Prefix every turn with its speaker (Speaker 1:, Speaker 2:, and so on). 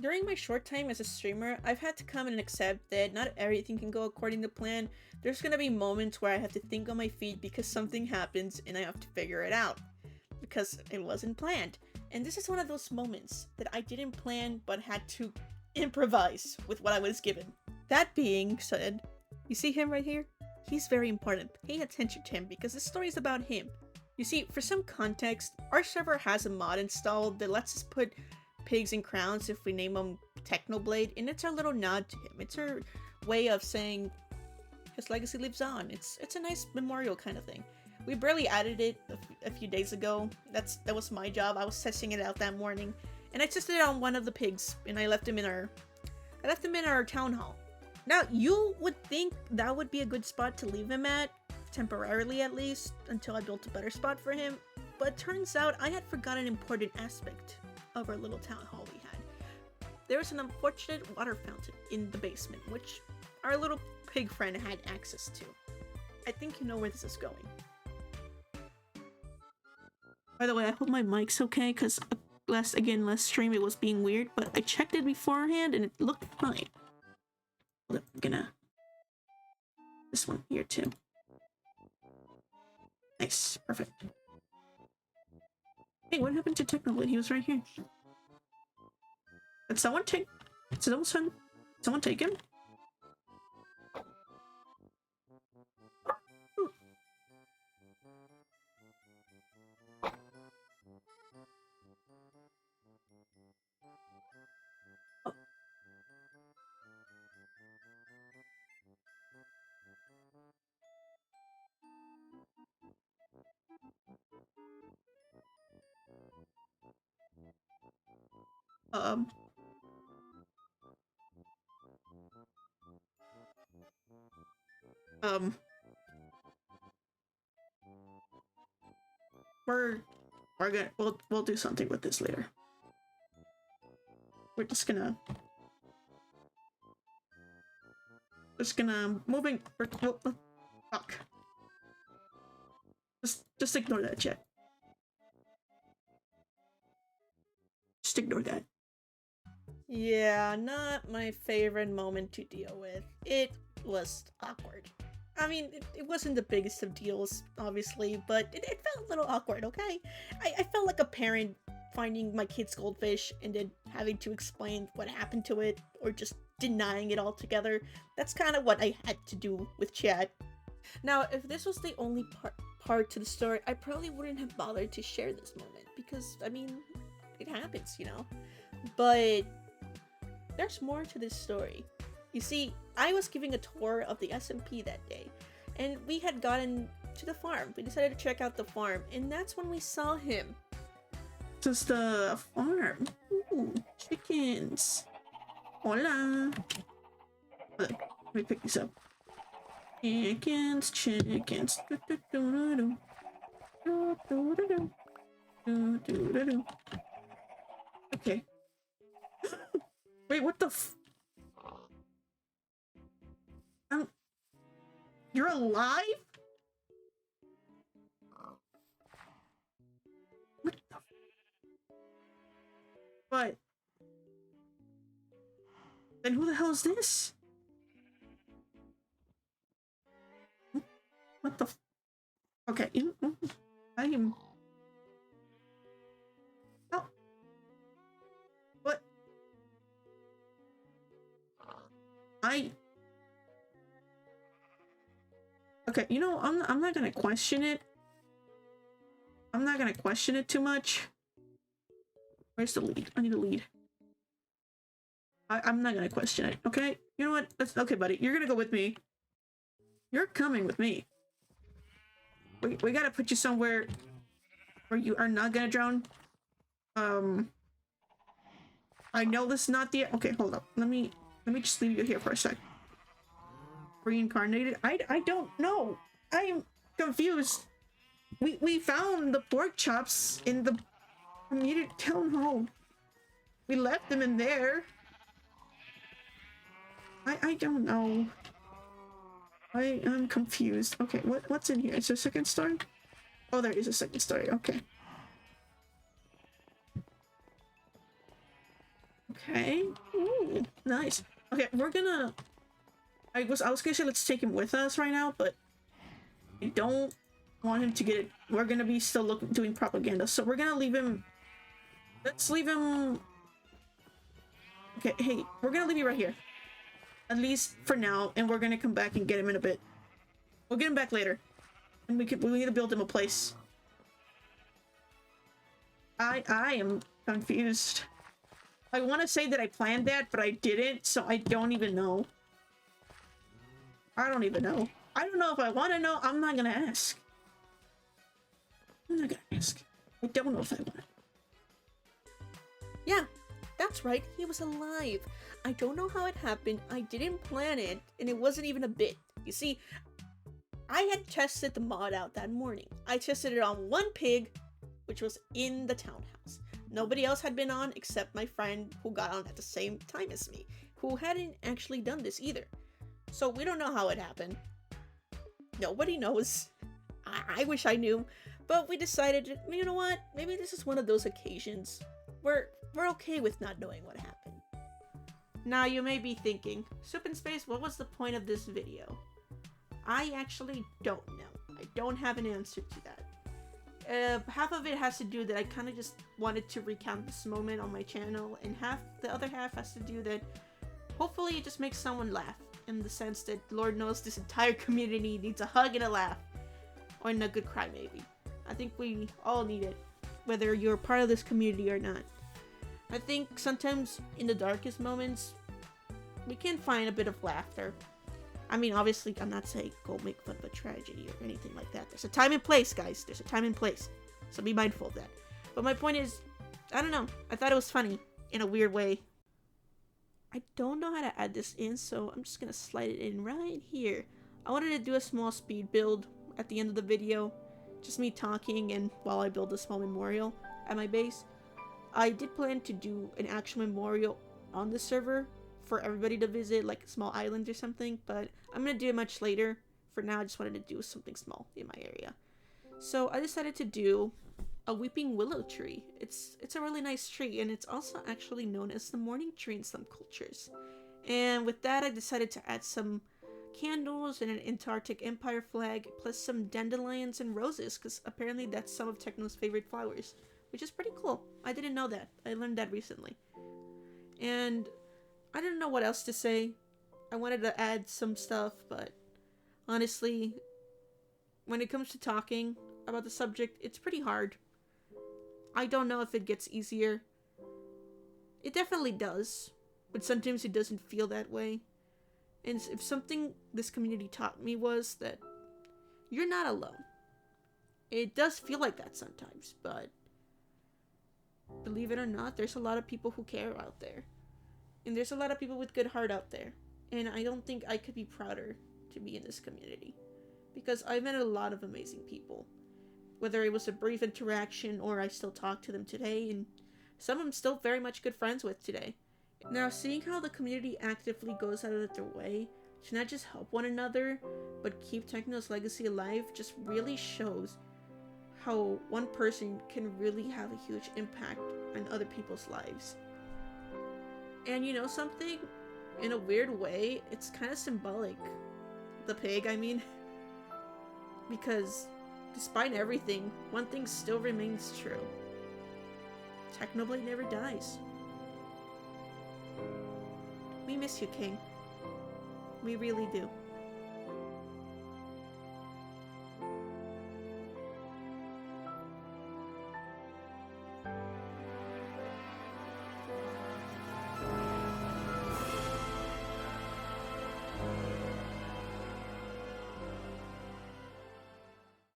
Speaker 1: during my short time as a streamer, I've had to come and accept that not everything can go according to plan. There's gonna be moments where I have to think on my feet because something happens and I have to figure it out. Because it wasn't planned. And this is one of those moments that I didn't plan but had to improvise with what I was given. That being said, you see him right here? He's very important. Pay attention to him because this story is about him. You see, for some context, our server has a mod installed that lets us put pigs in crowns if we name them Technoblade, and it's our little nod to him. It's our way of saying his legacy lives on. It's a nice memorial kind of thing. We barely added it a few days ago. That was my job. I was testing it out that morning, and I tested it on one of the pigs, and I left him in our town hall. Now, you would think that would be a good spot to leave him at, temporarily at least, until I built a better spot for him, but turns out I had forgotten an important aspect of our little town hall we had. There was an unfortunate water fountain in the basement, which our little pig friend had access to. I think you know where this is going. By the way, I hope my mic's okay, because last stream it was being weird, but I checked it beforehand and it looked fine. I'm gonna... this one here too. Nice, perfect. Hey, what happened to Technoblade? He was right here. Did someone take... someone take him? We're gonna we'll do something with this later. We're just gonna moving. Fuck. Just ignore that, chat. Just ignore that. Yeah, not my favorite moment to deal with. It was awkward. I mean, it wasn't the biggest of deals, obviously, but it felt a little awkward, okay? I felt like a parent finding my kid's goldfish and then having to explain what happened to it, or just denying it altogether. That's kind of what I had to do with chat. Now, if this was the only part to the story, I probably wouldn't have bothered to share this moment, because, I mean, it happens, you know? But there's more to this story. You see, I was giving a tour of the SMP that day, and we had gotten to the farm. We decided to check out the farm, and that's when we saw him. Just the farm. Ooh, chickens. Hola. Let me pick these up. Chickens, chickens. Okay. Wait, what the f- You're alive? What the... But... Then who the hell is this? What the f... Okay, I am... Oh. What? Okay, you know, I'm not gonna question it. I'm not gonna question it too much. Where's the lead? I need a lead. I'm not gonna question it, okay? You know what? That's okay, buddy. You're gonna go with me. You're coming with me. We gotta put you somewhere where you are not gonna drown. I know this is not the... Okay, hold up. Let me just leave you here for a sec. Reincarnated? I don't know. I am confused. We found the pork chops in the community town hall. We left them in there. I don't know. I am confused. Okay, what's in here? Is there a second story? Oh, there is a second story. Okay. Okay. Ooh, nice. Okay, we're gonna... I was gonna say let's take him with us right now, but I don't want him to get it. We're gonna be still doing propaganda, so we're gonna leave him... Let's leave him... Okay, hey, we're gonna leave you right here. At least for now, and we're gonna come back and get him in a bit. We'll get him back later. And we need to build him a place. I am confused. I want to say that I planned that, but I didn't, so I don't even know. I don't even know. I don't know if I want to know. I'm not gonna ask. I'm not gonna ask. I don't know if I want to.
Speaker 2: Yeah, that's right, he was alive. I don't know how it happened, I didn't plan it, and it wasn't even a bit. You see, I had tested the mod out that morning. I tested it on one pig, which was in the townhouse. Nobody else had been on except my friend who got on at the same time as me, who hadn't actually done this either. So we don't know how it happened. Nobody knows. I wish I knew, but we decided, you know what, maybe this is one of those occasions where we're okay with not knowing what happened.
Speaker 1: Now you may be thinking, Soup in Space, what was the point of this video? I actually don't know. I don't have an answer to that. Half of it has to do that I kind of just wanted to recount this moment on my channel, and the other half has to do that hopefully it just makes someone laugh, in the sense that Lord knows this entire community needs a hug and a laugh. Or a good cry, maybe. I think we all need it, whether you're part of this community or not. I think sometimes in the darkest moments, we can find a bit of laughter. I mean, obviously, I'm not saying go make fun of a tragedy or anything like that. There's a time and place, guys. There's a time and place. So be mindful of that. But my point is, I don't know. I thought it was funny in a weird way. I don't know how to add this in, so I'm just gonna slide it in right here. I wanted to do a small speed build at the end of the video. Just me talking and while I build a small memorial at my base. I did plan to do an actual memorial on the server for everybody to visit, like a small island or something, but I'm gonna do it much later. For now, I just wanted to do something small in my area. So I decided to do a weeping willow tree. It's a really nice tree, and it's also actually known as the morning tree in some cultures. And with that, I decided to add some candles and an Antarctic Empire flag, plus some dandelions and roses, because apparently that's some of Techno's favorite flowers, which is pretty cool. I didn't know that. I learned that recently. And I didn't know what else to say. I wanted to add some stuff, but honestly, when it comes to talking about the subject, it's pretty hard. I don't know if it gets easier. It definitely does, but sometimes it doesn't feel that way. And if something this community taught me was that you're not alone. It does feel like that sometimes, but believe it or not, there's a lot of people who care out there. And there's a lot of people with good heart out there. And I don't think I could be prouder to be in this community. Because I've met a lot of amazing people. Whether it was a brief interaction or I still talk to them today, and some I'm still very much good friends with today. Now, seeing how the community actively goes out of their way to not just help one another, but keep Techno's legacy alive just really shows how one person can really have a huge impact on other people's lives. And you know something? In a weird way, it's kind of symbolic. The pig, I mean. Because despite everything, one thing still remains true. Technoblade never dies. We miss you, King. We really do.